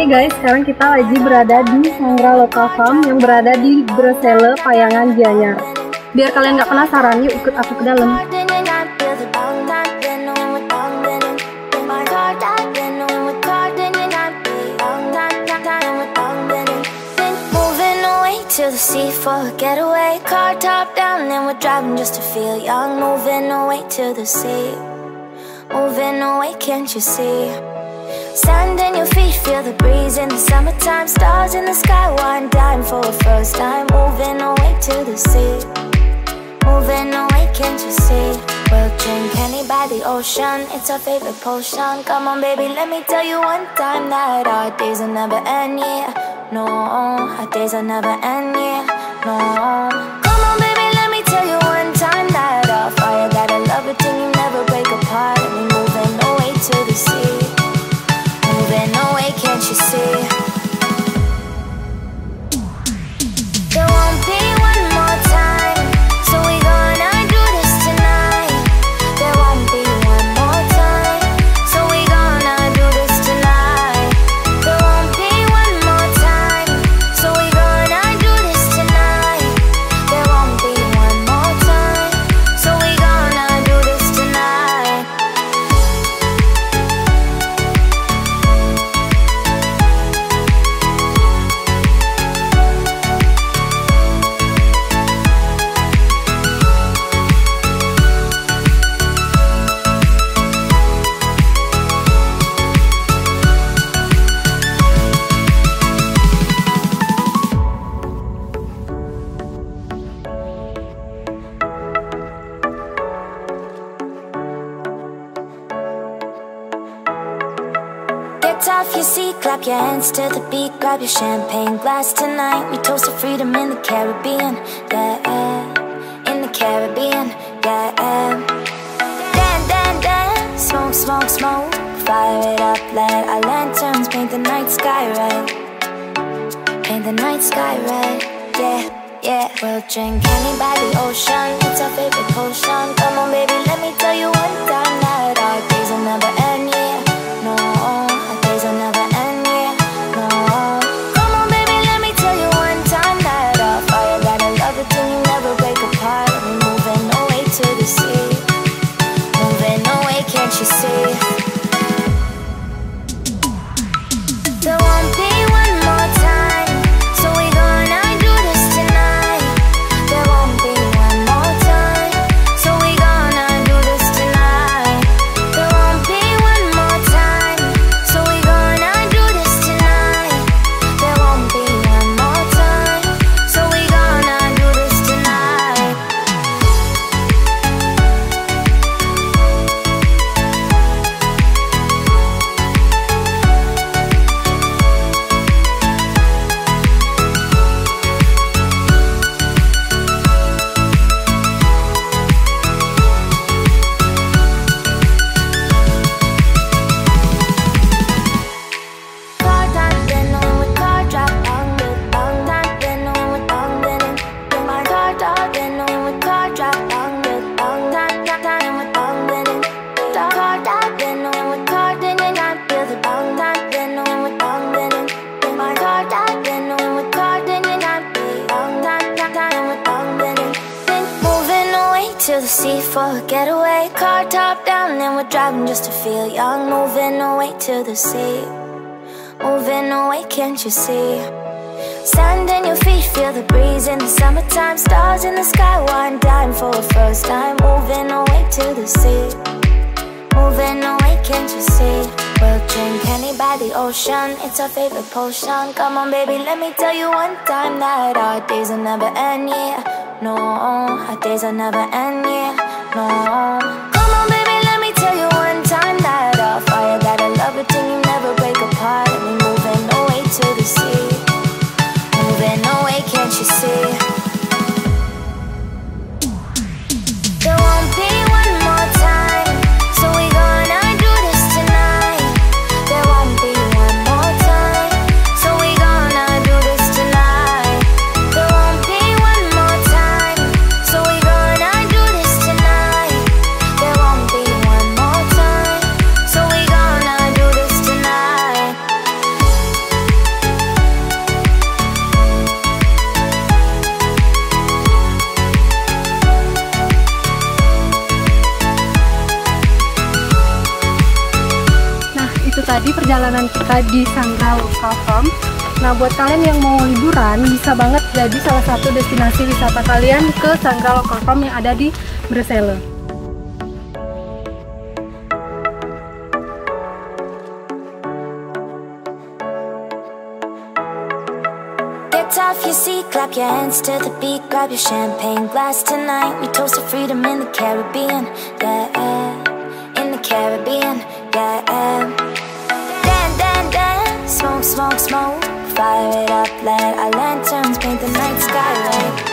Oke guys, sekarang kita lagi berada di Sanggraloka Farm yang berada di Bresele, Payangan, Gianyar. Biar kalian gak penasaran, yuk ikut aku ke dalam. To the sea for a getaway, car top down and we're driving just to feel young. Moving away to the sea, moving away, can't you see? Sand in your feet, feel the breeze in the summertime. Stars in the sky, one dime for a first time. Moving away to the sea, moving away, can't you see? We'll drink honey by the ocean, it's our favorite potion. Come on baby, let me tell you one time that our days will never end, yeah. No, our days will never end, yeah. No. Come on baby, let me tell you one time that our fire got a love it till you never break apart. And we moving away to the sea, moving away, can't you see? There won't be one more time, so we gonna do this tonight. There won't be one more time, so we gonna do this tonight. There won't be one more time, so we gonna do this tonight. There won't be one more time, so we gonna do this tonight. Get off your seat, clap your hands to the beat. Grab your champagne glass tonight. We toast to freedom in the Caribbean, yeah. In the Caribbean, yeah. Dance, dance, dance, smoke, smoke, smoke. Fire it up, let our lanterns paint the night sky red. Paint the night sky red, yeah, yeah. We'll drink honey by the ocean, it's our favorite potion. Come on baby, let me tell you one time that our days will never end, yeah. No, our days will never end, yeah. No. Come on baby, let me tell you one time that our fire got a love it till you never break apart. And we moving away to the sea, moving away, can't you see? There won't be one more time, so we gonna do this tonight. There won't be one more time, so we gonna do this tonight. There won't be one more time, so we gonna do this tonight. There won't be one more time, so we gonna do this tonight. Car top, then on with car drop, on with bang top, then on with bang then. My car top, then on with car drop, on with bang top, time with bang then. Car top, then on with car, then I feel the bang top, then on with bang then. My car top, then on with car, then I feel bang top, time with bang then. Then moving away to the sea for a getaway, car top down and we're driving just to feel young. Moving away to the sea, moving away, can't you see? Sand in your feet, feel the breeze in the summertime. Stars in the sky, one dime for a first time. Moving away to the sea, moving away, can't you see? We'll drink honey by the ocean, it's our favorite potion. Come on baby, let me tell you one time that our days will never end, yeah. No, our days will never end, yeah. No. Come on baby, let me tell you one time that our fire got a love it till you never break apart. And we moving away to the sea, moving away, can't you see? There won't be one more time, so we gonna do this tonight. There won't be one more time, so we gonna do this tonight. There won't be one more time, so we gonna do this tonight. tadi perjalanan kita di Sanggraloka Farm. Nah, buat kalian yang mau liburan, bisa banget jadi salah satu destinasi wisata kalian ke Sanggraloka Farm yang ada di Bresele. Off your seat, clap your hands to the beat, grab your champagne glass tonight. We toast to freedom in the Caribbean, yeah, in the Caribbean, yeah. Dance, dance, dance, smoke, smoke, smoke, fire it up, let our lanterns paint the night sky red.